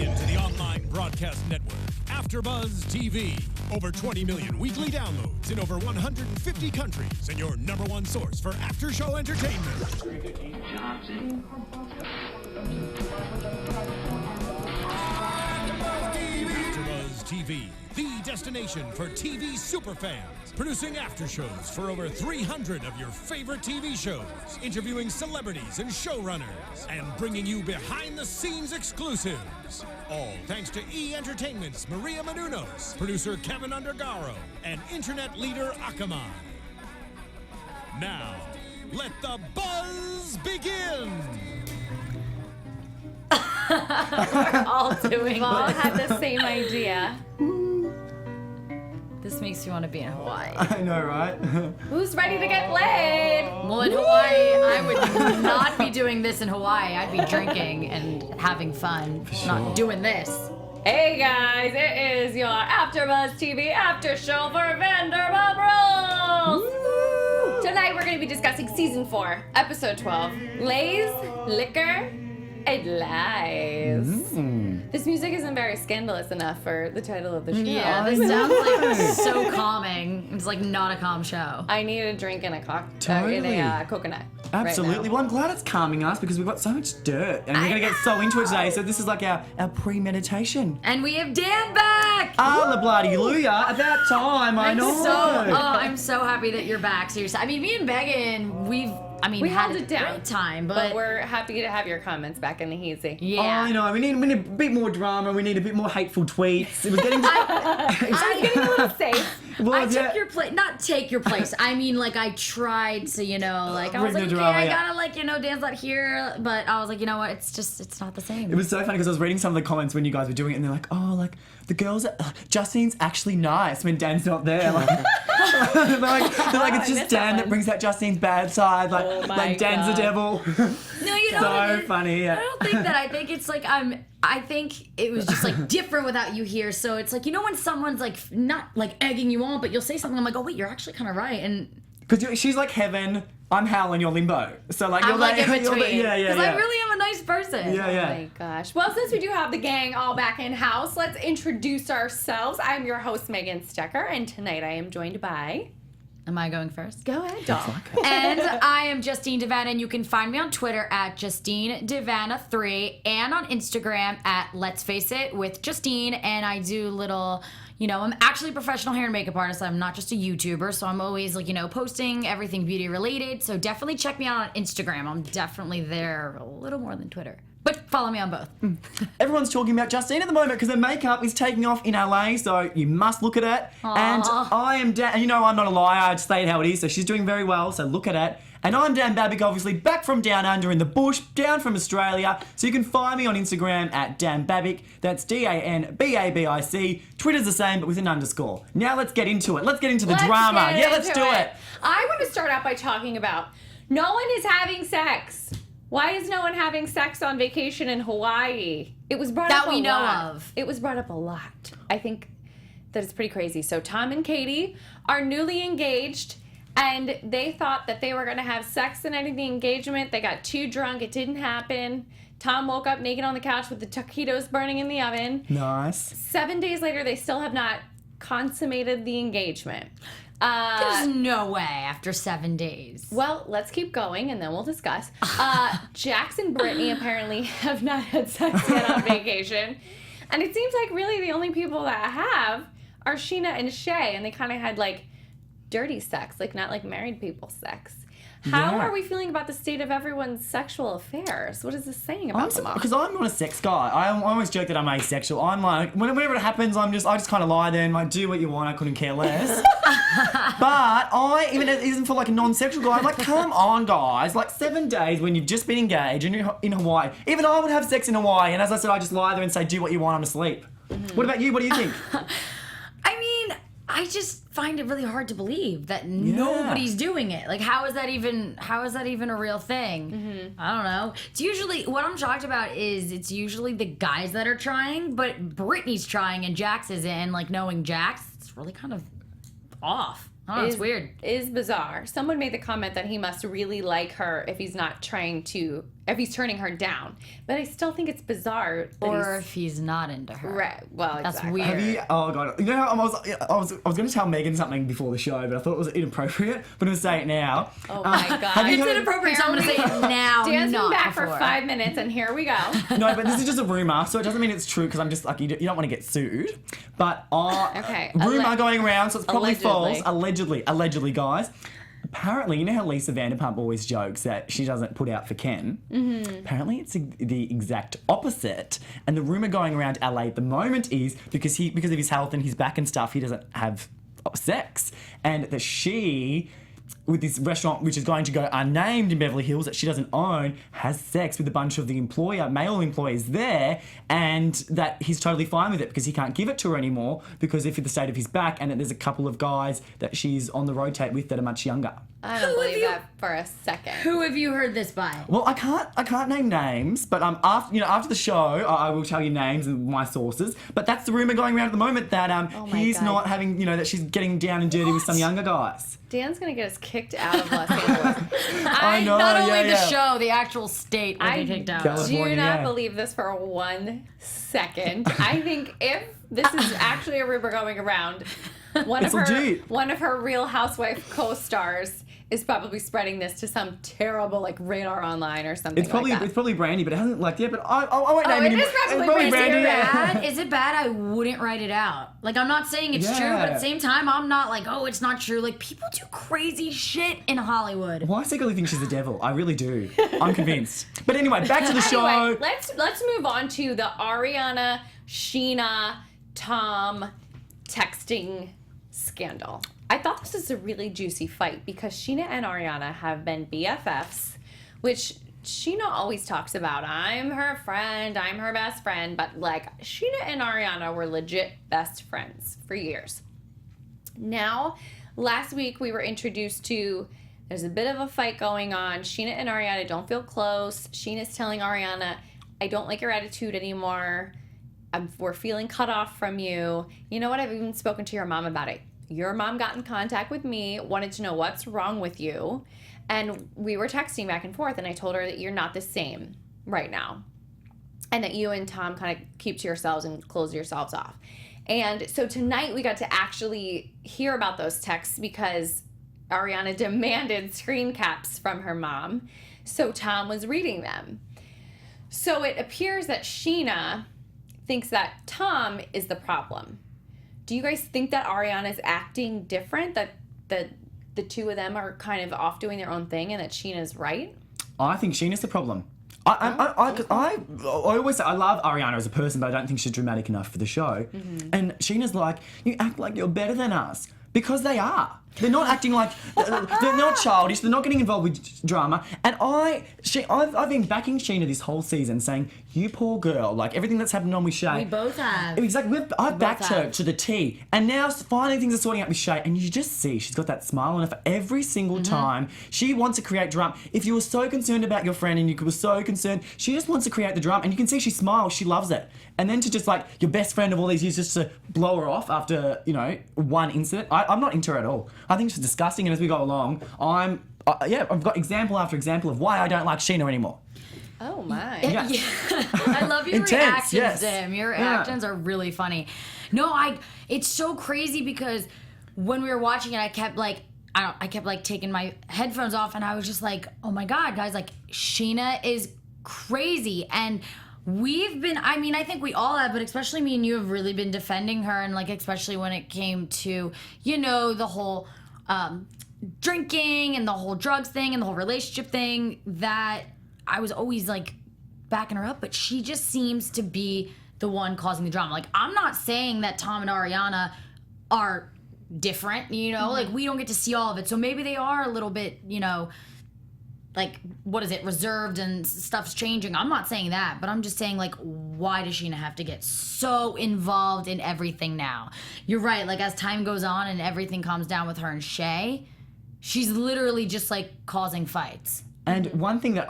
into the online broadcast network, AFTERBUZZ TV. Over 20 million weekly downloads in over 150 countries, and your #1 source for after-show entertainment. AFTERBUZZ TV, the destination for TV superfans. Producing after shows for over 300 of your favorite TV shows, interviewing celebrities and showrunners, and bringing you behind-the-scenes exclusives. All thanks to E! Entertainment's Maria Menounos, producer Kevin Undergaro, and internet leader Akamai. Now, let the buzz begin! We're all doing We all this. had the same idea. This makes you want to be in Hawaii. I know, right? Who's ready to get laid? Well, in Hawaii, I would not be doing this in Hawaii. I'd be drinking and having fun, not doing this. Hey guys, it is your AfterBuzz TV after show for Vanderpump Rules. Tonight we're going to be discussing season 4, episode 12, Leis, Liquor, and Lies. This music isn't very scandalous enough for the title of the show. Yeah, this sounds like so calming. It's like not a calm show. I need a drink and a Totally. coconut. Absolutely. Right Well, I'm glad it's calming us because we've got so much dirt and we're going to get so into it today. So this is like our premeditation. And we have Dan back! Ah, bloody Luya. About time, I know. I'm so happy that you're back. Seriously. I mean, me and Megan, we held had it a down. great time, But we're happy to have your comments back in the heezy. yeah. I know. We need a bit more drama. We need a bit more hateful tweets. It was getting. I was getting a little safe. Well, I yeah. took your place, not take your place. I mean, like, I tried to, like, I was Bring like, the okay, drama, I yeah. gotta, like, Dan's not here, but I was like, you know what, it's not the same. It was so funny because I was reading some of the comments when you guys were doing it, and they're like, "Oh, like the girls, Justine's actually nice when Dan's not there." Like, they're like, it's just missed that Dan that one. brings out Justine's bad side. Like, Oh my like Dan's God. the devil. No, you know So what I mean? funny, yeah. I don't think that. I think it's like I think it was just like different without you here. So it's like, when someone's like not like egging you on, but you'll say something, I'm like, oh wait, you're actually kind of right. And Because she's like heaven, I'm hell, and you're limbo. So like you're I'm like in you're between. yeah. Because I really am a nice person. Yeah, Oh yeah. my gosh. Well, since we do have the gang all back in house, let's introduce ourselves. I'm your host, Megan Stecher, and tonight I am joined by... Am I going first? Go ahead, doll. And I am Justine DiVanna, and you can find me on Twitter at Justine DiVanna3 and on Instagram at Let's Face It with Justine. And I do little, I'm actually a professional hair and makeup artist. I'm not just a YouTuber, so I'm always like, posting everything beauty related. So definitely check me out on Instagram. I'm definitely there a little more than Twitter. But follow me on both. Everyone's talking about Justine at the moment because her makeup is taking off in LA, so you must look at it. Aww. And I am Dan, and I'm not a liar, I just say it how it is, so she's doing very well, so look at it. And I'm Dan Babic, obviously, back from down under in the bush, down from Australia. So you can find me on Instagram at Dan Babic. That's DanBabic. Twitter's the same, but with an underscore. Now let's get into it. Let's get into the drama. Yeah, let's do it. I want to start out by talking about no one is having sex. Why is no one having sex on vacation in Hawaii? It was brought up a lot. That we know of. It was brought up a lot. I think that it's pretty crazy. So Tom and Katie are newly engaged, and they thought that they were going to have sex the night of the engagement. They got too drunk. It didn't happen. Tom woke up naked on the couch with the taquitos burning in the oven. Nice. 7 days later, they still have not consummated the engagement. There's no way after 7 days. Well, let's keep going and then we'll discuss. Jax and Brittany apparently have not had sex yet on vacation. And it seems like really the only people that have are Sheena and Shay. And they kind of had like dirty sex, like not like married people sex. How Yeah. are we feeling about the state of everyone's sexual affairs? What is this saying about them all? Because I'm not a sex guy. I always joke that I'm asexual. I'm like, whenever it happens, I just kind of lie there and like, do what you want. I couldn't care less. But even if it isn't for like a non-sexual guy, I'm like, come on, guys. Like 7 days when you've just been engaged and you're in Hawaii. Even I would have sex in Hawaii. And as I said, I just lie there and say, do what you want. I'm asleep. What about you? What do you think? I mean, I just find it really hard to believe that nobody's doing it. Like, how is that even a real thing? I don't know. It's usually, what I'm shocked about is it's usually the guys that are trying, but Brittany's trying and Jax isn't, and like knowing Jax, it's really kind of off. I don't know, it's weird. Is bizarre. Someone made the comment that he must really like her if he's not trying to if he's turning her down. But I still think it's bizarre. That Or if he's not into her. right. Well, That's exactly. weird. Oh god! You know how I was going to tell Megan something before the show, but I thought it was inappropriate. But I'm going to say it now. Oh my God. Have you It's heard- inappropriate, so I'm going to say it now, Dan's been not back before. for 5 minutes, and here we go. No, but this is just a rumor, so it doesn't mean it's true because I'm just like you don't want to get sued. But Okay, rumor going around, so it's probably Allegedly. false. Allegedly, guys. Apparently, you know how Lisa Vanderpump always jokes that she doesn't put out for Ken? Mm-hmm. Apparently, it's the exact opposite. And the rumor going around LA at the moment is because of his health and his back and stuff, he doesn't have sex. And that she, with this restaurant which is going to go unnamed in Beverly Hills that she doesn't own, has sex with a bunch of the male employees there, and that he's totally fine with it because he can't give it to her anymore because of the state of his back, and that there's a couple of guys that she's on the rotate with that are much younger. I don't believe that for a second. Who have you heard this by? Well, I can't name names, but after the show, I will tell you names and my sources. But that's the rumor going around at the moment that my he's God. not having, that she's getting down and dirty with some younger guys. Dan's going to get us kicked out of Los Angeles. I know, Not only yeah, the yeah. show, the actual state would I be kicked out. do California, not yeah. believe this for 1 second. I think if this is actually a rumor going around, one It's legit. one of her Real Housewife co-stars is probably spreading this to some terrible like Radar Online or something. It's probably like that. it's probably Brandi, but it hasn't like But I won't name it any is more. probably It's Brandi, yeah. Bad? Is it bad? I wouldn't write it out. Like, I'm not saying it's true, but at the same time, I'm not like, oh, it's not true. Like, people do crazy shit in Hollywood. Well, I secretly think she's the devil. I really do. I'm convinced. But anyway, back to the show. Anyway, let's move on to the Ariana, Sheena, Tom texting scandal. I thought this was a really juicy fight because Sheena and Ariana have been BFFs, which Sheena always talks about. I'm her friend, I'm her best friend, but like Sheena and Ariana were legit best friends for years. Now, last week we were introduced to there's a bit of a fight going on. Sheena and Ariana don't feel close. Sheena's telling Ariana, I don't like your attitude anymore. We're feeling cut off from you. You know what? I've even spoken to your mom about it. Your mom got in contact with me, wanted to know what's wrong with you. And we were texting back and forth, and I told her that you're not the same right now. And that you and Tom kind of keep to yourselves and close yourselves off. And so tonight we got to actually hear about those texts because Ariana demanded screen caps from her mom. So Tom was reading them. So it appears that Sheena thinks that Tom is the problem. Do you guys think that Ariana's acting different? That the two of them are kind of off doing their own thing and that Sheena's right? I think Sheena's the problem. I always say I love Ariana as a person, but I don't think she's dramatic enough for the show. Mm-hmm. And Sheena's like, you act like you're better than us. Because they are. They're not acting like, they're not childish, they're not getting involved with drama. And I've been backing Sheena this whole season saying, you poor girl, like everything that's happened on with Shay. We both have. Exactly, I've backed her have. to the T. And now finally things are sorting out with Shay. And you just see she's got that smile on her for every single time. She wants to create drama. If you were so concerned about your friend and you were so concerned, she just wants to create the drama. And you can see she smiles, she loves it. And then to just like your best friend of all these years just to blow her off after, one incident, I'm not into her at all. I think she's disgusting, and as we go along, I've got example after example of why I don't like Sheena anymore. Oh my. Yeah. I love your Intense, reactions yes. to him. Your Yeah. reactions are really funny. No, it's so crazy because when we were watching it, I kept taking my headphones off and I was just like, oh my God, guys, like Sheena is crazy. And I think we all have, but especially me and you have really been defending her, and like especially when it came to, the whole drinking and the whole drugs thing and the whole relationship thing, that I was always like backing her up, but she just seems to be the one causing the drama. Like, I'm not saying that Tom and Ariana are different, like we don't get to see all of it. So maybe they are a little bit, like, what is it, reserved and stuff's changing. I'm not saying that, but I'm just saying, like, why does Sheena have to get so involved in everything now? You're right, like, as time goes on and everything calms down with her and Shay, she's literally just, like, causing fights. And one thing that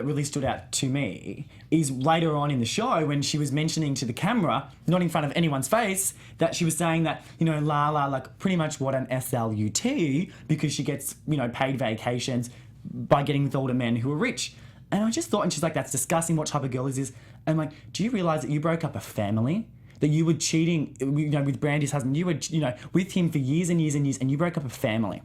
really stood out to me is later on in the show when she was mentioning to the camera, not in front of anyone's face, that she was saying that, Lala, like, pretty much what an SLUT because she gets, paid vacations by getting with older men who are rich. And I just thought, and she's like, that's disgusting. What type of girl is this? And I'm like, do you realise that you broke up a family? That you were cheating, with Brandi's husband. You were, with him for years and years and years, and you broke up a family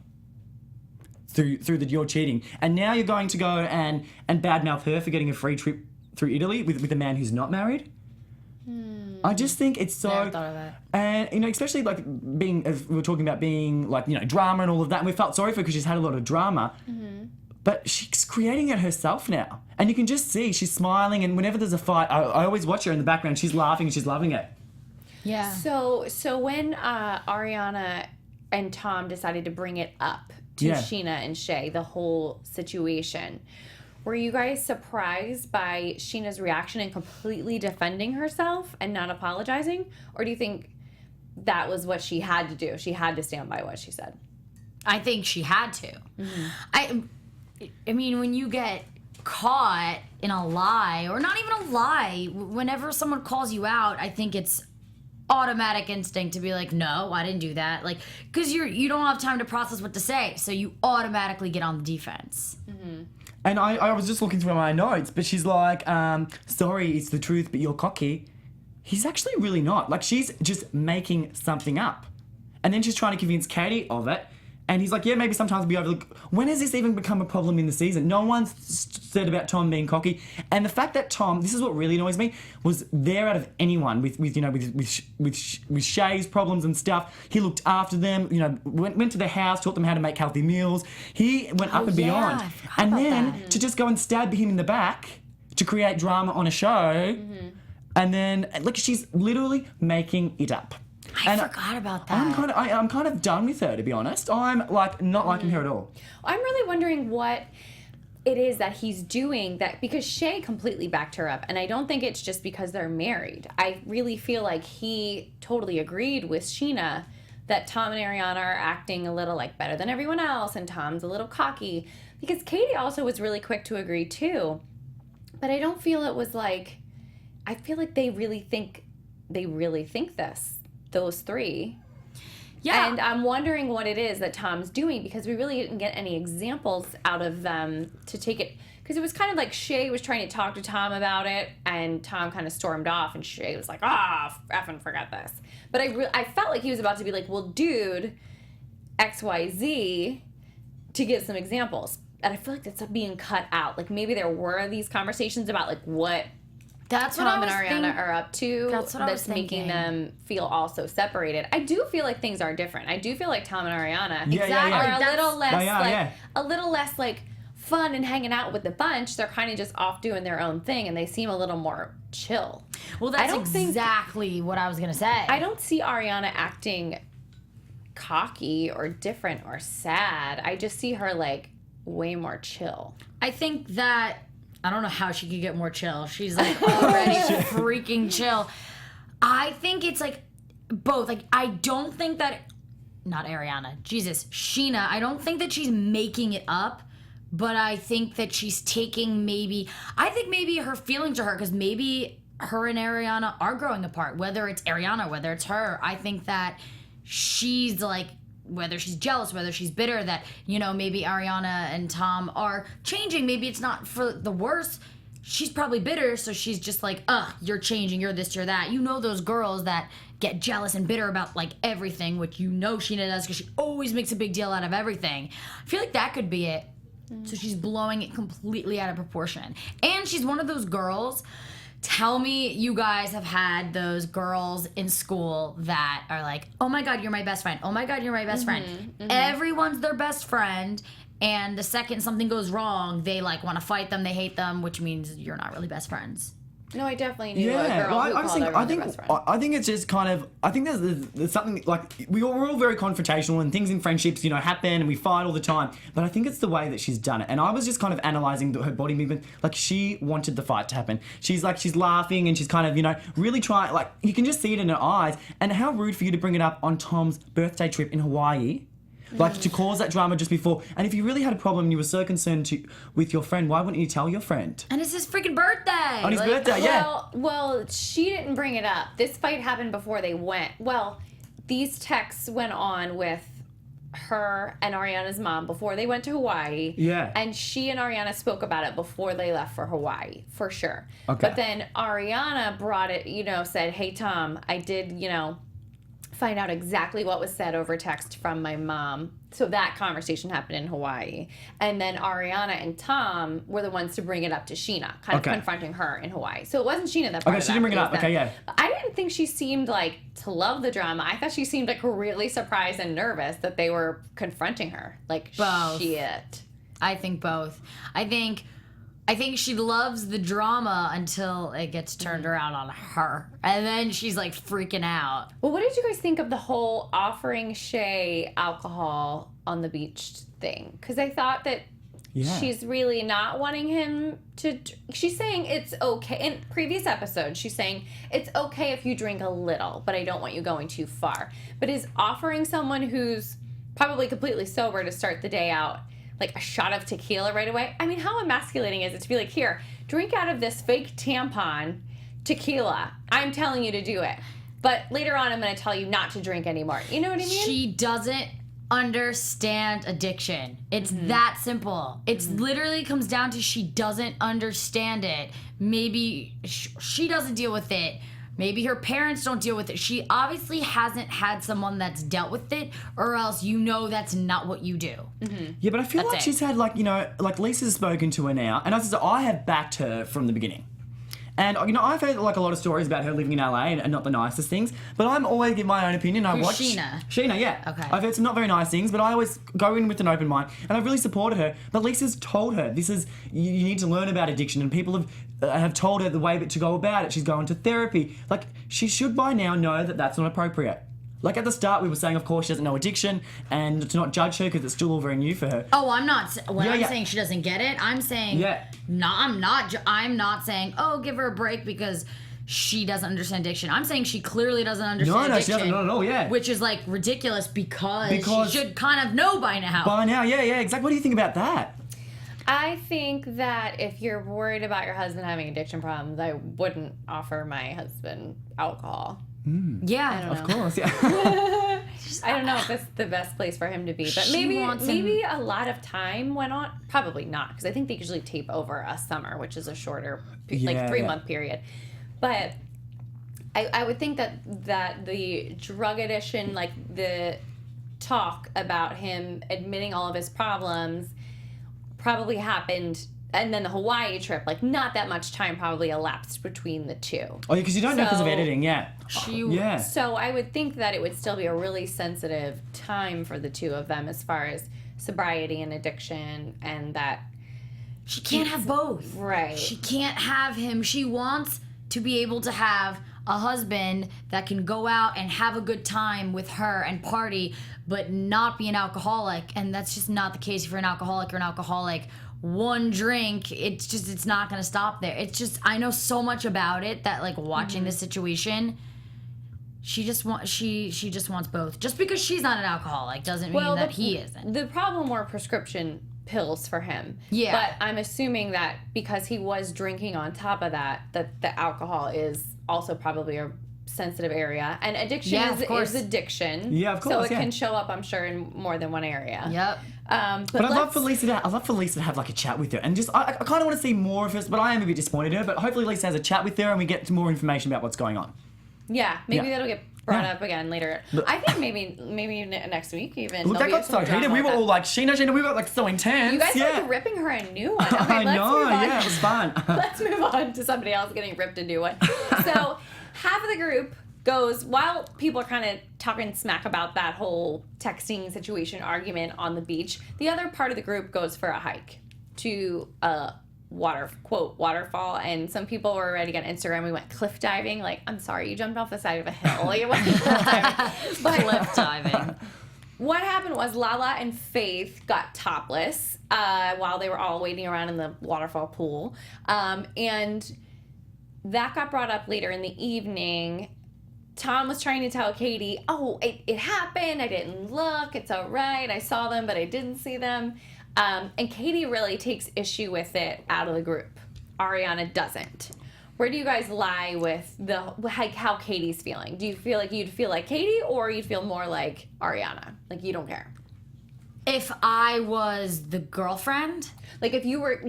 through your cheating. And now you're going to go and badmouth her for getting a free trip through Italy with a man who's not married. I just think it's so... Never thought of that. And, especially, like, as we were talking about being, like, drama and all of that, and we felt sorry for her because she's had a lot of drama. Mm-hmm. But she's creating it herself now. And you can just see she's smiling, and whenever there's a fight, I always watch her in the background. She's laughing and she's loving it. Yeah. So when Ariana and Tom decided to bring it up to Sheena and Shay, the whole situation, were you guys surprised by Sheena's reaction and completely defending herself and not apologizing? Or do you think that was what she had to do? She had to stand by what she said? I think she had to. Mm-hmm. I mean, when you get caught in a lie, or not even a lie, whenever someone calls you out, I think it's automatic instinct to be like, no, I didn't do that. Like, because you don't have time to process what to say, so you automatically get on the defense. Mm-hmm. And I was just looking through my notes, but she's like, sorry, it's the truth, but you're cocky. He's actually really not. Like, she's just making something up. And then she's trying to convince Katie of it. And he's like, yeah, maybe sometimes we overlook. When has this even become a problem in the season? No one's said about Tom being cocky. And the fact that Tom, this is what really annoys me, was there out of anyone with Shay's problems and stuff. He looked after them, went to their house, taught them how to make healthy meals. He went up and beyond. And then to just go and stab him in the back to create drama on a show. Mm-hmm. And then, look, she's literally making it up. I forgot about that. I'm kind of done with her, to be honest. I'm like not liking her at all. I'm really wondering what it is that he's doing, that because Shay completely backed her up, and I don't think it's just because they're married. I really feel like he totally agreed with Sheena that Tom and Ariana are acting a little like better than everyone else, and Tom's a little cocky, because Katie also was really quick to agree too. But I don't feel it was like, I feel like they really think this. Those three. Yeah. And I'm wondering what it is that Tom's doing, because we really didn't get any examples out of them to take it. Because it was kind of like Shay was trying to talk to Tom about it, and Tom kind of stormed off, and Shay was like, effing forgot this. But I felt like he was about to be like, well, dude, XYZ, to give some examples. And I feel like that's being cut out. Like, maybe there were these conversations about, like, what Tom and Ariana are up to that's making them feel also separated. I do feel like things are different. I do feel like Tom and Ariana are a little less like fun and hanging out with the bunch. They're kind of just off doing their own thing, and they seem a little more chill. Well, that's exactly what I was gonna say. I don't see Ariana acting cocky or different or sad. I just see her like way more chill. I think that. I don't know how she could get more chill. She's like already freaking chill. I think it's like both. Like, I don't think that, not Ariana, Jesus, Scheana, I don't think that she's making it up, but I think that she's taking maybe her feelings are hurt, because maybe her and Ariana are growing apart, whether it's Ariana, whether it's her. I think that she's like, whether she's jealous, whether she's bitter that, maybe Ariana and Tom are changing. Maybe it's not for the worse. She's probably bitter, so she's just like, you're changing, you're this, you're that. Those girls that get jealous and bitter about, like, everything, which Sheena does, because she always makes a big deal out of everything. I feel like that could be it. So she's blowing it completely out of proportion. And she's one of those girls. Tell me you guys have had those girls in school that are like, oh my God, you're my best friend. Oh my God, you're my best friend. Mm-hmm. Everyone's their best friend. And the second something goes wrong, they like want to fight them, they hate them, which means you're not really best friends. No, I definitely knew a girl who called everyone their best friend. I think it's just kind of, I think there's something, like, we're all very confrontational, and things in friendships, happen, and we fight all the time. But I think it's the way that she's done it. And I was just kind of analysing her body movement. Like, she wanted the fight to happen. She's laughing, and she's kind of, really trying, like, you can just see it in her eyes. And how rude for you to bring it up on Tom's birthday trip in Hawaii. Like, to cause that drama just before. And if you really had a problem and you were so concerned with your friend, why wouldn't you tell your friend? And it's his freaking birthday. On his birthday, yeah. Well, she didn't bring it up. This fight happened before they went. Well, these texts went on with her and Ariana's mom before they went to Hawaii. Yeah. And she and Ariana spoke about it before they left for Hawaii, for sure. Okay. But then Ariana brought it, said, hey, Tom, I did, find out exactly what was said over text from my mom. So that conversation happened in Hawaii. And then Ariana and Tom were the ones to bring it up to Scheana, kind of confronting her in Hawaii. So it wasn't Scheana that brought it up. She didn't bring it up. Okay, yeah. But I didn't think she seemed like to love the drama. I thought she seemed like really surprised and nervous that they were confronting her. Like, both. Shit. I think both. I think she loves the drama until it gets turned around on her. And then she's like freaking out. Well, what did you guys think of the whole offering Shay alcohol on the beach thing? Because I thought that she's really not wanting him to... She's saying it's okay. In previous episodes, she's saying it's okay if you drink a little, but I don't want you going too far. But is offering someone who's probably completely sober to start the day out like a shot of tequila right away? I mean, how emasculating is it to be like, here, drink out of this fake tampon tequila. I'm telling you to do it. But later on, I'm going to tell you not to drink anymore. You know what I mean? She doesn't understand addiction. It's that simple. It's literally comes down to she doesn't understand it. Maybe she doesn't deal with it. Maybe her parents don't deal with it. She obviously hasn't had someone that's dealt with it, or else that's not what you do. Yeah, but I feel like she's had, like Lisa's spoken to her now, and I have backed her from the beginning. And, I've heard, like, a lot of stories about her living in LA and not the nicest things, but I'm always giving my own opinion. Scheana? Sheena, yeah. Okay. I've heard some not very nice things, but I always go in with an open mind, and I've really supported her. But Lisa's told her, you need to learn about addiction, and people have told her the way to go about it. She's going to therapy. Like, she should by now know that that's not appropriate. Like, at the start, we were saying, of course, she doesn't know addiction, and to not judge her because it's still all very new for her. Oh, I'm not. I'm saying she doesn't get it, I'm saying... Yeah. No, I'm not saying, oh, give her a break because she doesn't understand addiction. I'm saying she clearly doesn't understand addiction. She doesn't. No, yeah. Which is, like, ridiculous because she should kind of know by now. By now, yeah, exactly. What do you think about that? I think that if you're worried about your husband having addiction problems, I wouldn't offer my husband alcohol. Yeah. Of course, yeah. I don't know if it's the best place for him to be, but maybe a lot of time went on. Probably not, because I think they usually tape over a summer, which is a shorter, 3-month period. But I would think that the drug addiction, like the talk about him admitting all of his problems, probably happened. And then the Hawaii trip, like, not that much time probably elapsed between the two. Oh, because you don't know because of editing, yeah. So I would think that it would still be a really sensitive time for the two of them as far as sobriety and addiction, and that... She can't have both. Right. She can't have him. She wants to be able to have a husband that can go out and have a good time with her and party, but not be an alcoholic. And that's just not the case. If you're an alcoholic, you're an alcoholic. One drink, it's not going to stop there. It's just, I know so much about it that, like, watching this situation, she just wants both. Just because she's not an alcoholic doesn't mean that he isn't. The problem were prescription pills for him. Yeah. But I'm assuming that because he was drinking on top of that the alcohol is also probably a sensitive area. And addiction is addiction. Yeah, of course. So it can show up, I'm sure, in more than one area. Yep. But I'd love for Lisa to have, like, a chat with her, and just I kind of want to see more of her, but I am a bit disappointed in her. But hopefully Lisa has a chat with her and we get more information about what's going on. Yeah, maybe that'll get brought up again later. I think maybe next week even. Look, that got so heated. We were all like, Sheena, we were like so intense. You guys were ripping her a new one. Okay, I know, yeah, it was fun. Let's move on to somebody else getting ripped a new one. So half of the group goes, while people are kind of talking smack about that whole texting situation argument on the beach, the other part of the group goes for a hike to a waterfall, and some were already on Instagram. We went cliff diving. Like, I'm sorry, you jumped off the side of a hill. You went cliff diving. But cliff diving. What happened was Lala and Faith got topless while they were all waiting around in the waterfall pool, and that got brought up later in the evening. Tom was trying to tell Katie, oh, it happened. I didn't look. It's all right. I saw them, but I didn't see them. And Katie really takes issue with it out of the group. Ariana doesn't. Where do you guys lie with how Katie's feeling? Do you feel like you'd feel like Katie, or you'd feel more like Ariana? Like, you don't care? If I was the girlfriend, Like, if you were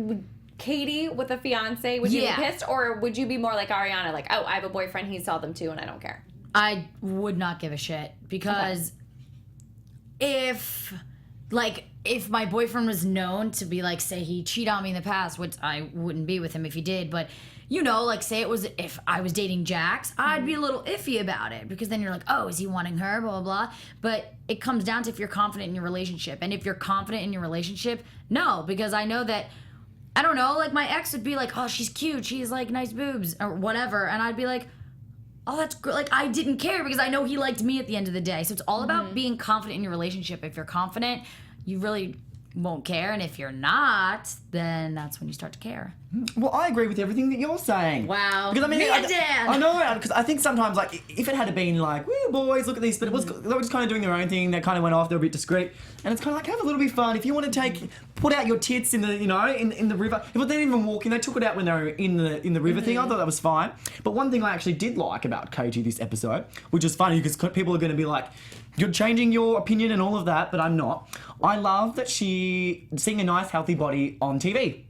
Katie with a fiance, would you be pissed? Or would you be more like Ariana, like, oh, I have a boyfriend, he saw them too, and I don't care? I would not give a shit. Because if my boyfriend was known to be like, say he cheated on me in the past, which I wouldn't be with him if he did, but you know, like say it was if I was dating Jax, I'd be a little iffy about it because then you're like, oh, is he wanting her, blah, blah, blah. But it comes down to if you're confident in your relationship. And if you're confident in your relationship, no, because I know that, I don't know, like my ex would be like, oh, she's cute, she's like nice boobs or whatever. And I'd be like, oh, that's great. Like, I didn't care because I know he liked me at the end of the day. So it's all about being confident in your relationship. If you're confident, you really won't care. And if you're not, then that's when you start to care. Well, I agree with everything that you're saying. Wow. Because I mean, Me and Dan. I know, because I think sometimes, like, if it had been like, woo, boys, look at this, but it was, they were just kind of doing their own thing, they kind of went off, they were a bit discreet, and it's kind of like, have a little bit of fun. If you want to put out your tits in the, you know, in the river, if they didn't even walk in, they took it out when they were in the river thing, I thought that was fine. But one thing I actually did like about Katie this episode, which is funny because people are going to be like, you're changing your opinion and all of that, but I'm not. I love that seeing a nice, healthy body on TV.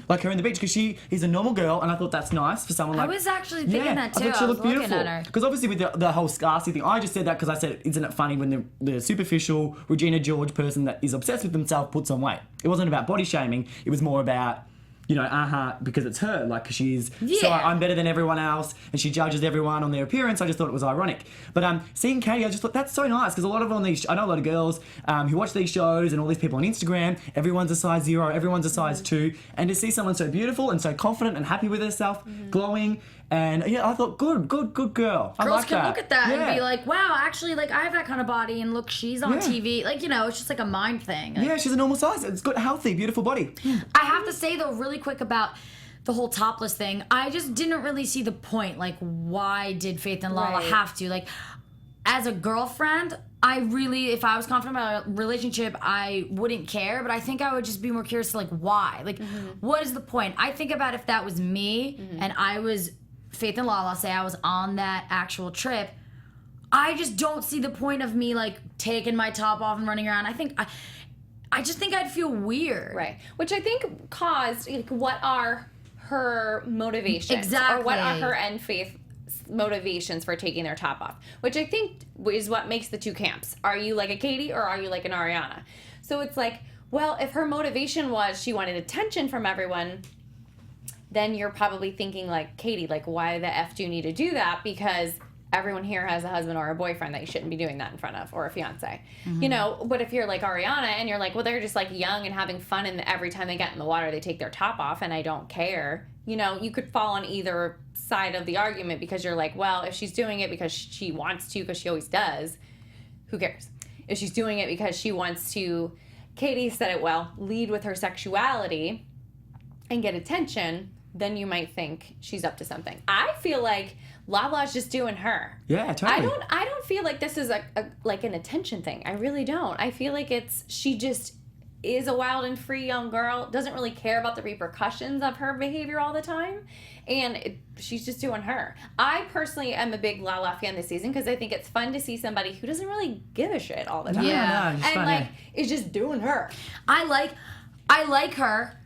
Like her in the beach, because she is a normal girl, and I thought that's nice for someone like... I was actually thinking that too. I thought she was looked beautiful. looking at her. Because obviously with the whole scarcity thing, I just said that because I said, isn't it funny when the superficial Regina George person that is obsessed with themselves puts on weight? It wasn't about body shaming, it was more about... You know, because it's her, like, cause she's, so I'm better than everyone else, and she judges everyone on their appearance. I just thought it was ironic. But seeing Katie, I just thought that's so nice, because a lot of I know a lot of girls who watch these shows and all these people on Instagram, everyone's a size 0, everyone's a size 2, and to see someone so beautiful and so confident and happy with herself, glowing, and yeah, I thought, good girl. I Girls like can that. look at that and be like, wow, actually, like, I have that kind of body, and look, she's on TV. Like, you know, it's just like a mind thing. Like, yeah, she's a normal size. It's good, healthy, beautiful body. I have to say, though, really quick about the whole topless thing, I just didn't really see the point. Like, why did Faith and Lala have to? Like, as a girlfriend, I really, if I was confident about a relationship, I wouldn't care, but I think I would just be more curious to, like, why? Like, what is the point? I think about if that was me and I was Faith and Lala, say I was on that actual trip, I just don't see the point of me, like, taking my top off and running around. I just think I'd feel weird. Right. Which I think caused, like, what are her motivations? Exactly. Or what are her and Faith's motivations for taking their top off? Which I think is what makes the two camps. Are you like a Katie or are you like an Ariana? So it's like, well, if her motivation was she wanted attention from everyone, then you're probably thinking like Katie, like, why the F do you need to do that? Because everyone here has a husband or a boyfriend that you shouldn't be doing that in front of, or a fiance. You know, but if you're like Ariana and you're like, well, they're just like young and having fun, and every time they get in the water, they take their top off and I don't care. You know, you could fall on either side of the argument because you're like, well, if she's doing it because she wants to, because she always does, who cares? If she's doing it because she wants to, Katie said it well, lead with her sexuality and get attention, then you might think she's up to something. I feel like Lala's just doing her. Yeah, totally. I don't feel like this is a like an attention thing. I really don't. I feel like she just is a wild and free young girl, doesn't really care about the repercussions of her behavior all the time, and she's just doing her. I personally am a big Lala fan this season because I think it's fun to see somebody who doesn't really give a shit all the time. Yeah. No, And like is just doing her. I like her,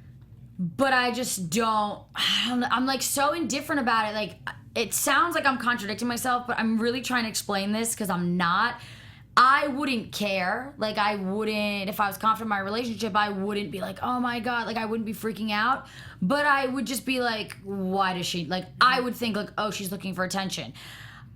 but I just don't. I'm like so indifferent about it. Like, it sounds like I'm contradicting myself, but I'm really trying to explain this because I'm not. I wouldn't care. Like, I wouldn't, if I was confident in my relationship, I wouldn't be like, oh my God, like, I wouldn't be freaking out. But I would just be like, why does she, like, I would think, like, oh, she's looking for attention.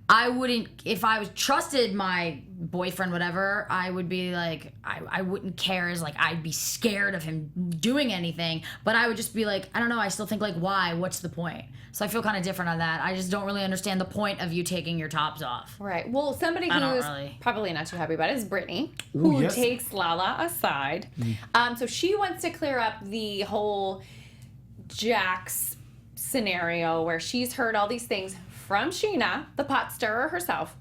I wouldn't, if I was trusted my boyfriend, whatever, I would be like, I wouldn't care as like, I'd be scared of him doing anything, but I would just be like, I don't know, I still think like, why? What's the point? So I feel kind of different on that. I just don't really understand the point of you taking your tops off. Right. Well, somebody who's probably not too happy about it is Brittany, who takes Lala aside. So she wants to clear up the whole Jax scenario where she's heard all these things from Scheana, the pot stirrer herself,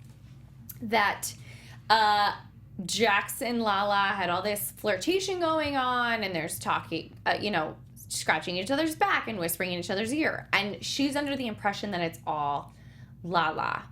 that Jax and Lala had all this flirtation going on, and there's talking, scratching each other's back and whispering in each other's ear. And she's under the impression that it's all Lala.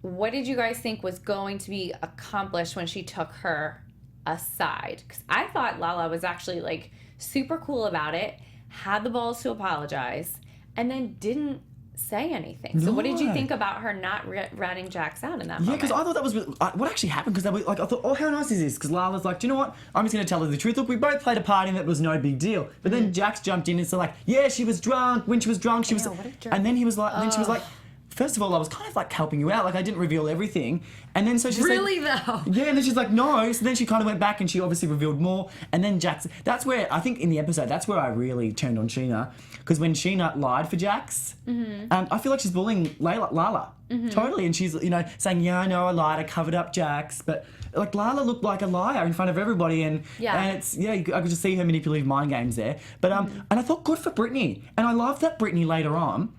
What did you guys think was going to be accomplished when she took her aside. Because I thought Lala was actually, like, super cool about it, had the balls to apologize, and then didn't say anything. So what did you think about her not ratting Jax out in that moment? Yeah, because I thought that was what actually happened. Because they were like, I thought, oh, how nice is this? Because Lala's like, do you know what? I'm just going to tell her the truth. Look, we both played a part in it. It was no big deal. But then Jax jumped in and said like, yeah, she was drunk. When she was drunk, she was. What a jerk. And then he was like, then she was like, first of all, I was kind of like helping you out. Like I didn't reveal everything. And then so she Really said, though? yeah, and then she's like, no. So then she kind of went back and she obviously revealed more. And then Jax, that's where, I think in the episode, that's where I really turned on Scheana. Because when Scheana lied for Jax, I feel like she's bullying Lala. Totally. And she's, you know, saying, yeah, I know I lied, I covered up Jax. But like Lala looked like a liar in front of everybody. And it's, I could just see her manipulative mind games there. But, and I thought good for Brittany. And I love that Brittany later on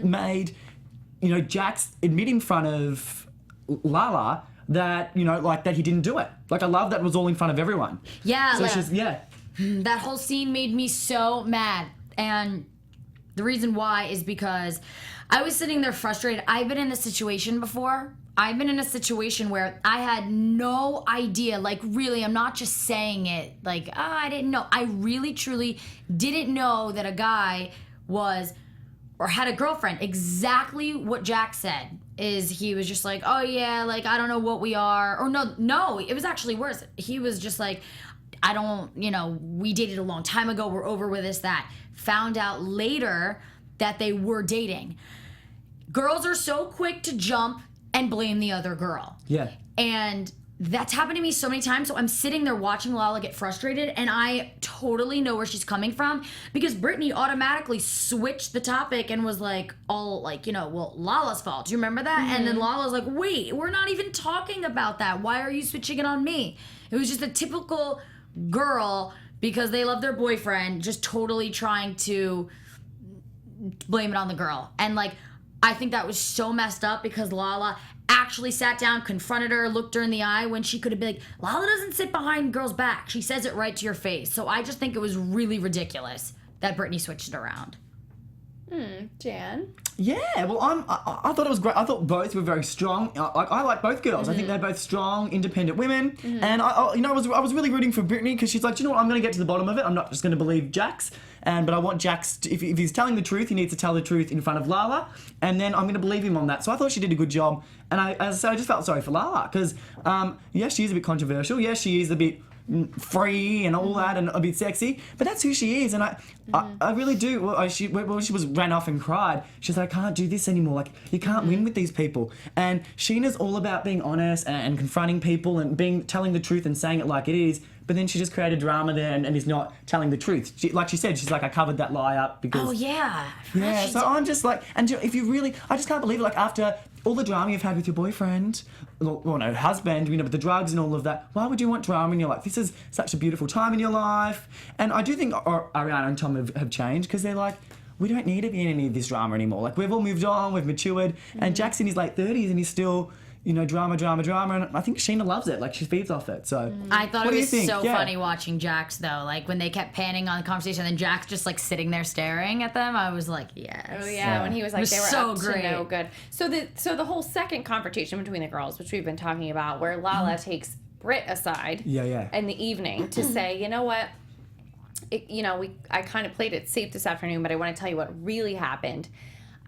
made, you know, Jax admit in front of Lala that, you know, like that he didn't do it. Like I love that it was all in front of everyone. Yeah. So she's, that whole scene made me so mad. And the reason why is because I was sitting there frustrated. I've been in this situation before. I've been in a situation where I had no idea, like really, I'm not just saying it like, I didn't know. I really, truly didn't know that a guy was or had a girlfriend. Exactly what Jack said is he was just like, oh yeah, like I don't know what we are. Or no, it was actually worse. He was just like, I don't, you know, we dated a long time ago. We're over with this, that. Found out later that they were dating. Girls are so quick to jump and blame the other girl. Yeah. And that's happened to me so many times. So I'm sitting there watching Lala get frustrated, and I totally know where she's coming from because Brittany automatically switched the topic and was like, all like, you know, well, Lala's fault. Do you remember that? And then Lala's like, wait, we're not even talking about that. Why are you switching it on me? It was just a typical girl because they love their boyfriend, just totally trying to blame it on the girl. And like, I think that was so messed up because Lala actually sat down, confronted her, looked her in the eye when she could have been like, Lala doesn't sit behind girls' back. She says it right to your face. So I just think it was really ridiculous that Brittany switched it around. Jan? Yeah, well, I thought it was great. I thought both were very strong. I like both girls. I think they're both strong, independent women. And I was really rooting for Brittany because she's like, you know what? I'm going to get to the bottom of it. I'm not just going to believe Jax. But I want Jax, if he's telling the truth, he needs to tell the truth in front of Lala. And then I'm going to believe him on that. So I thought she did a good job. And as I said, I just felt sorry for Lala because, yes, she is a bit controversial. Yes, she is a bit free and all that and a bit sexy, but that's who she is. And I really do. When she ran off and cried, she's like, I can't do this anymore. Like, you can't win with these people. And Sheena's all about being honest and confronting people and telling the truth and saying it like it is. But then she just created drama there and is not telling the truth. Like she said, she's like, I covered that lie up because... Oh, yeah. Yeah, so I'm just like... And if you really... I just can't believe it. Like, after all the drama you've had with your boyfriend, well, no, husband, you know, with the drugs and all of that, why would you want drama in your life? This is such a beautiful time in your life. And I do think Ariana and Tom have changed because they're like, we don't need to be in any of this drama anymore. Like, we've all moved on, we've matured. And Jack's in his late 30s and he's still... You know, drama. And I think Sheena loves it. Like, she feeds off it. So, I thought it was so funny watching Jax, though. Like, when they kept panning on the conversation and then Jax just, like, sitting there staring at them, I was like, yes. Oh, yeah. When he was like, they were so up to no good. So the whole second confrontation between the girls, which we've been talking about, where Lala takes Britt aside in the evening to say, you know what? I kind of played it safe this afternoon, but I want to tell you what really happened.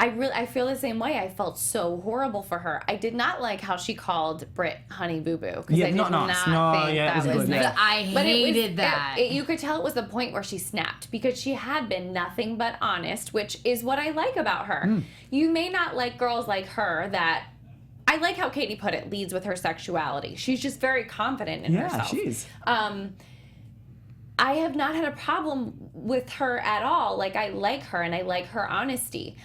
I feel the same way. I felt so horrible for her. I did not like how she called Britt Honey Boo Boo. Yeah, I did not nice. No, yeah, it was good. Yeah. I hated that. You could tell it was the point where she snapped because she had been nothing but honest, which is what I like about her. You may not like girls like her that... I like how Katie put it, leads with her sexuality. She's just very confident in herself. Yeah, she is. I have not had a problem with her at all. Like, I like her and I like her honesty.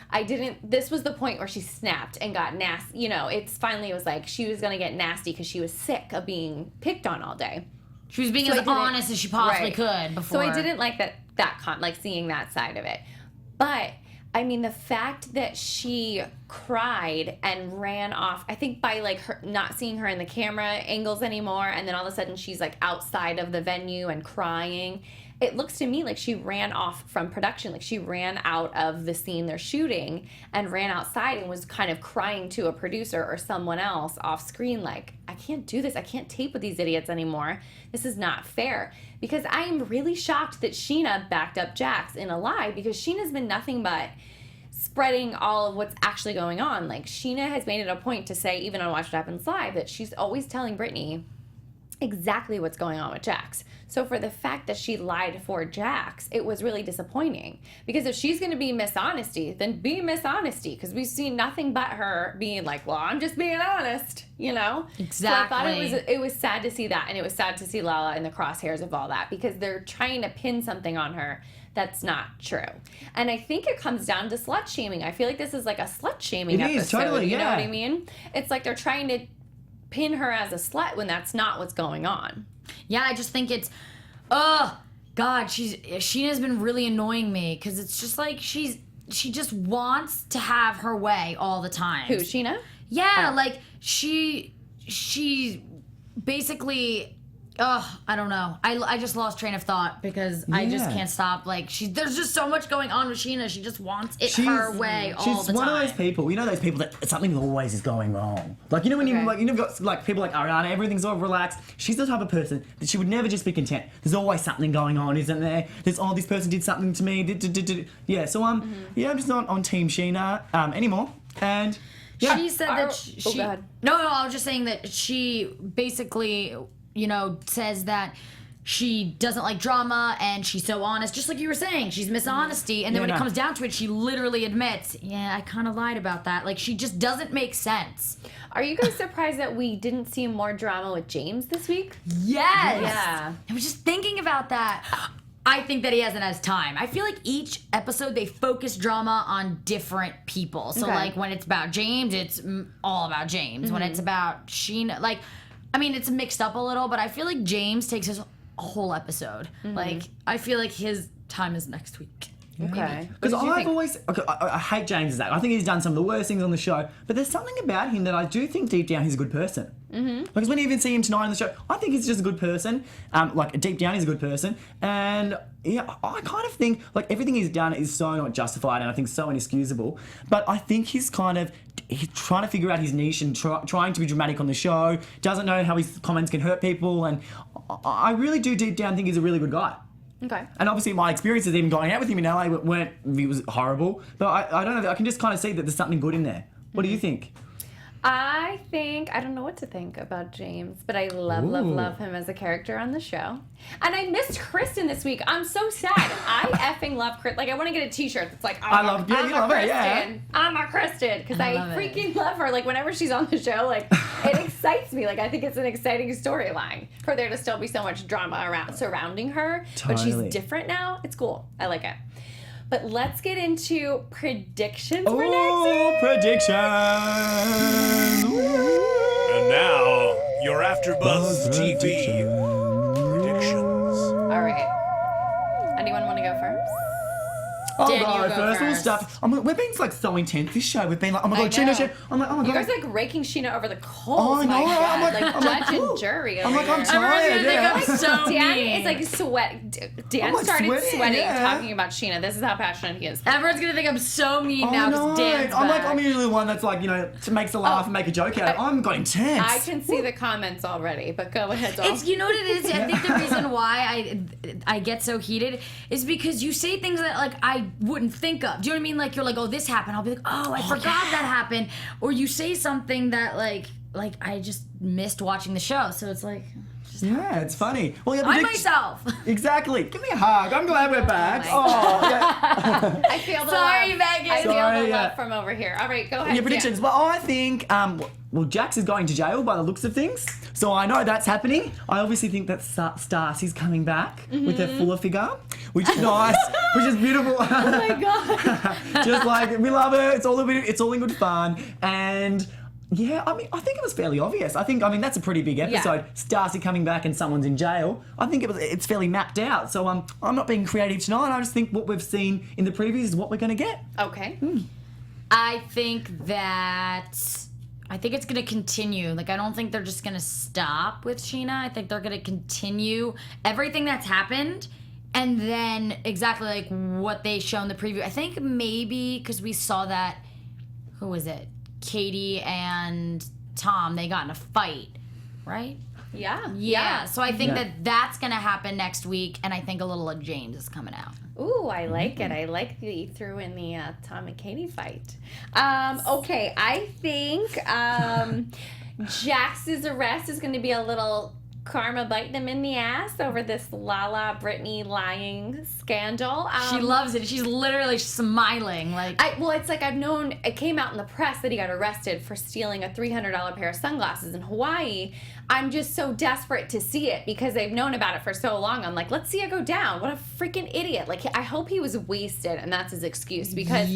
This was the point where she snapped and got nasty. You know, it was like she was going to get nasty because she was sick of being picked on all day. She was being as honest as she possibly could before. So I didn't like like seeing that side of it. But I mean, the fact that she cried and ran off, I think by like her not seeing her in the camera angles anymore, and then all of a sudden she's like outside of the venue and crying. it looks to me like she ran off from production. Like she ran out of the scene they're shooting and ran outside and was kind of crying to a producer or someone else off screen like, I can't do this. I can't tape with these idiots anymore. This is not fair. Because I am really shocked that Scheana backed up Jax in a lie, because Sheena's been nothing but spreading all of what's actually going on. Like, Sheena has made it a point to say, even on Watch What Happens Live, that she's always telling Brittany exactly what's going on with Jax. So for the fact that she lied for Jax, it was really disappointing. Because if she's going to be Miss Honesty, then be Miss Honesty. Because we've seen nothing but her being like, well, I'm just being honest, you know? Exactly. So I thought it was sad to see that. And it was sad to see Lala in the crosshairs of all that. Because they're trying to pin something on her that's not true. And I think it comes down to slut shaming. I feel like this is like a slut shaming episode. Is, totally, you know yeah. what I mean? It's like they're trying to pin her as a slut when that's not what's going on. Yeah, I just think it's, oh God, Sheena's been really annoying me, because it's just like she just wants to have her way all the time. Who, Sheena? Yeah, Oh. like she basically, I don't know. I just lost train of thought because I just Yeah. can't stop. Like there's just so much going on with Sheena. She just wants it her way all the time. She's one of those people, you know, those people that something always is going wrong. Like, you know, when you Okay. like, you've got like people like Ariana, everything's all relaxed. She's the type of person that she would never just be content. There's always something going on, isn't there? There's this person did something to me. Yeah, so yeah, I'm just not on Team Sheena anymore. And yeah, She said that she. go ahead. No, I was just saying that she basically, you know, says that she doesn't like drama and she's so honest, just like you were saying. She's Miss Honesty, and then when it comes down to it, she literally admits, yeah, I kind of lied about that. Like, she just doesn't make sense. Are you guys surprised that we didn't see more drama with James this week? Yes. Yeah. I was just thinking about that. I think that he hasn't had time. I feel like each episode they focus drama on different people. So Okay. like when it's about James, it's all about James. When it's about Sheena, like, I mean, it's mixed up a little, but I feel like James takes his whole episode. Like, I feel like his time is next week. Okay. because What did you I've think? always, I hate James's act. I think he's done some of the worst things on the show, but there's something about him that I do think deep down he's a good person. Because when you even see him tonight on the show, I think he's just a good person. Like, deep down he's a good person. And yeah, I kind of think, like, everything he's done is so not justified and I think so inexcusable. But I think he's trying to figure out his niche and trying to be dramatic on the show, doesn't know how his comments can hurt people, and I really do deep down think he's a really good guy. Okay. And obviously my experiences even going out with him in LA he was horrible. But I don't know, I can just kind of see that there's something good in there. What do you think? I don't know what to think about James, but I love him as a character on the show. And I missed Kristen this week. I'm so sad. I effing love Kristen. Like, I want to get a t-shirt that's like, I'm a Kristen. I'm a Kristen. Because I freaking love her. Like, whenever she's on the show, like, it excites me. Like, I think it's an exciting storyline for there to still be so much drama surrounding her. But Totally. she's different now. It's cool. I like it. But let's get into predictions for next week. Predictions! And now, your AFTERBUZZ TV predictions. All right. Anyone want to go first? Oh Dan, you god, go first we'll first. start. We're being like so intense this show. We've been like, oh my god, I know. Sheena. I'm like, oh my You god. guys are like raking Sheena over the coals. Oh, I know. My God. I'm like, judge ooh. and jury. I'm over like, I'm here. tired. Everyone's gonna think I'm so Dan mean. is like sweat. Dan I'm, like, started sweating, sweating yeah. talking about Sheena. This is how passionate he is. Everyone's gonna think I'm so mean now because Dan's I'm like, back. I'm usually the one that's like, you know, makes a laugh and make a joke out of it. I'm got intense. I can see the comments already, but go ahead, Doll. It's, you know what it is? I think the reason why I get so heated is because you say things that like I wouldn't think of. Do you know what I mean? Like, you're like, oh, this happened. I'll be like, oh, I forgot that happened. Or you say something that like I just missed watching the show. So it's like, Yeah, it's funny. Well, yeah, I myself. Exactly. Give me a hug. I'm glad we're back. Oh Oh, yeah. I feel the Sorry, love. Megan. I feel Sorry, the yeah. love from over here. All right, go ahead. Your predictions. Well, I think, well, Jax is going to jail by the looks of things. So I know that's happening. I obviously think that Stacy's coming back with her fuller figure, which is nice, which is beautiful. Oh my God. Just like, we love her. It's all in good fun. And yeah, I mean, I think it was fairly obvious. I mean, that's a pretty big episode. Yeah. Stacy coming back and someone's in jail. I think it's fairly mapped out. So I'm not being creative tonight. I just think what we've seen in the previews is what we're going to get. Okay. I think it's going to continue. Like, I don't think they're just going to stop with Sheena. I think they're going to continue everything that's happened And then exactly like what they show in the preview. I think maybe because we saw that, who was it? Katie and Tom, they got in a fight, right? Yeah. So I think that's going to happen next week, and I think a little of James is coming out. Ooh, I like it. I like that you threw in the Tom and Katie fight. Okay, I think Jax's arrest is going to be a little karma biting him in the ass over this Lala Brittany lying scandal. She loves it. She's literally smiling. It's like I've known, it came out in the press that he got arrested for stealing a $300 pair of sunglasses in Hawaii. I'm just so desperate to see it because they've known about it for so long. I'm like, let's see it go down. What a freaking idiot. Like, I hope he was wasted and that's his excuse because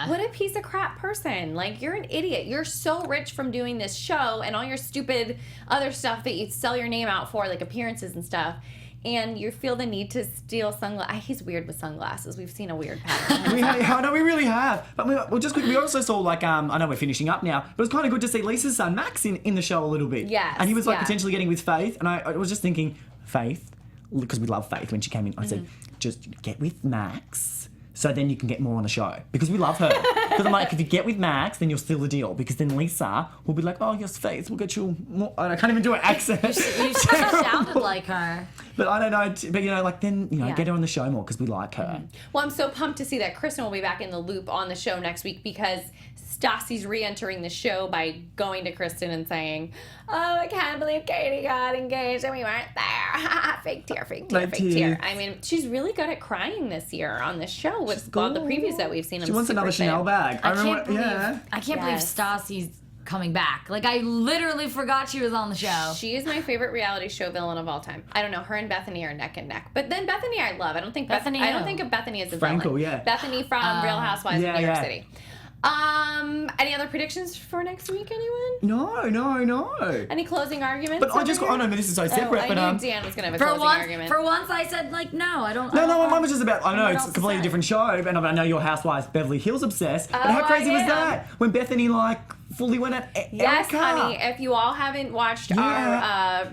what a piece of crap person. Like, you're an idiot. You're so rich from doing this show and all your stupid other stuff that you sell your name out for, like appearances and stuff. And you feel the need to steal sunglasses. He's weird with sunglasses. We've seen a weird pattern. we really have. But we also saw, like, I know we're finishing up now, but it was kind of good to see Lisa's son, Max, in the show a little bit. Yes. And he was, like, potentially getting with Faith. And I was just thinking, Faith, because we love Faith when she came in, I said, just get with Max. So then you can get more on the show. Because we love her. Because I'm like, if you get with Max, then you'll steal the deal. Because then Lisa will be like, oh, yes, Faith, we'll get you more. I can't even do an accent. You sounded like her. But I don't know. But, get her on the show more because we like her. Well, I'm so pumped to see that Kristen will be back in the loop on the show next week because Stassi's re-entering the show by going to Kristen and saying, oh, I can't believe Katie got engaged and we weren't there. Fake tear. I mean, she's really good at crying this year on this show with all the previews that we've seen. She wants another Chanel bag. I can't believe Stassi's coming back. Like, I literally forgot she was on the show. She is my favorite reality show villain of all time. I don't know, her and Bethany are neck and neck. But then Bethany I love. I don't think Bethany of Bethany as a villain. Yeah. Bethany from Real Housewives of New York City. Any other predictions for next week, anyone? No. Any closing arguments? But this is so separate. I knew Dan was going to have a closing argument. For once, I said, no, I don't. No, mine was just about, I know it's a completely different show, and I know your Housewives Beverly Hills obsessed, but how crazy was that? When Bethany, fully went at Erica. Yes, honey, if you all haven't watched our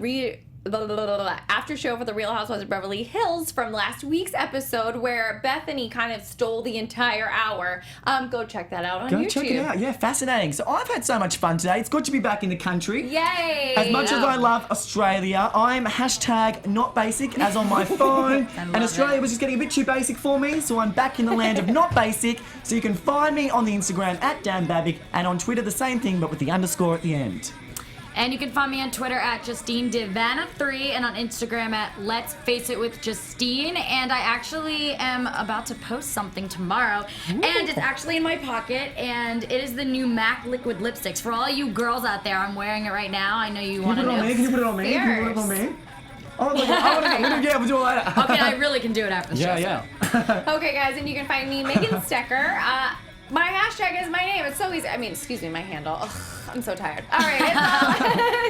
after show for the Real Housewives of Beverly Hills from last week's episode where Bethany kind of stole the entire hour, go check that out on YouTube. Go check it out. Yeah, fascinating. So I've had so much fun today. It's good to be back in the country. Yay! As much as I love Australia, I'm #NotBasic as on my phone. And Australia was just getting a bit too basic for me, so I'm back in the land of not basic. So you can find me on the Instagram at Dan Babic and on Twitter the same thing but with the underscore at the end. And you can find me on Twitter at Justine DiVanna3 and on Instagram at Let's Face It with Justine. And I actually am about to post something tomorrow. Ooh. And it's actually in my pocket. And it is the new MAC liquid lipsticks. For all you girls out there, I'm wearing it right now. I know you want to know. Can you put it on me? Can you put it on me? Oh, look, we'll do it later. Okay, I really can do it after the show. Yeah. Okay, guys, and you can find me, Megan Stecher. My hashtag is my name. It's so easy. Excuse me, my handle. Ugh, I'm so tired. All right,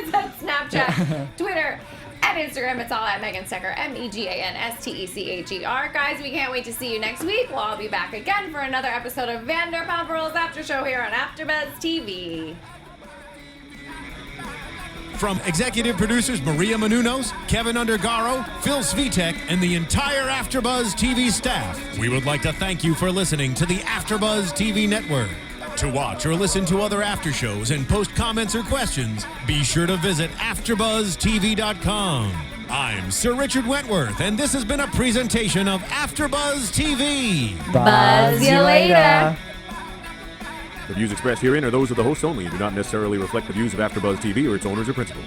it's on Snapchat, Twitter, and Instagram. It's all at Megan Stecher, MEGANSTECHER. Guys, we can't wait to see you next week. We'll all be back again for another episode of Vanderpump Rules After Show here on AfterBuzz TV. From executive producers Maria Menounos, Kevin Undergaro, Phil Svitek, and the entire AfterBuzz TV staff, we would like to thank you for listening to the AfterBuzz TV network. To watch or listen to other after shows and post comments or questions, be sure to visit AfterBuzzTV.com. I'm Sir Richard Wentworth, and this has been a presentation of AfterBuzz TV. Buzz you later. The views expressed herein are those of the hosts only and do not necessarily reflect the views of AfterBuzz TV or its owners or principals.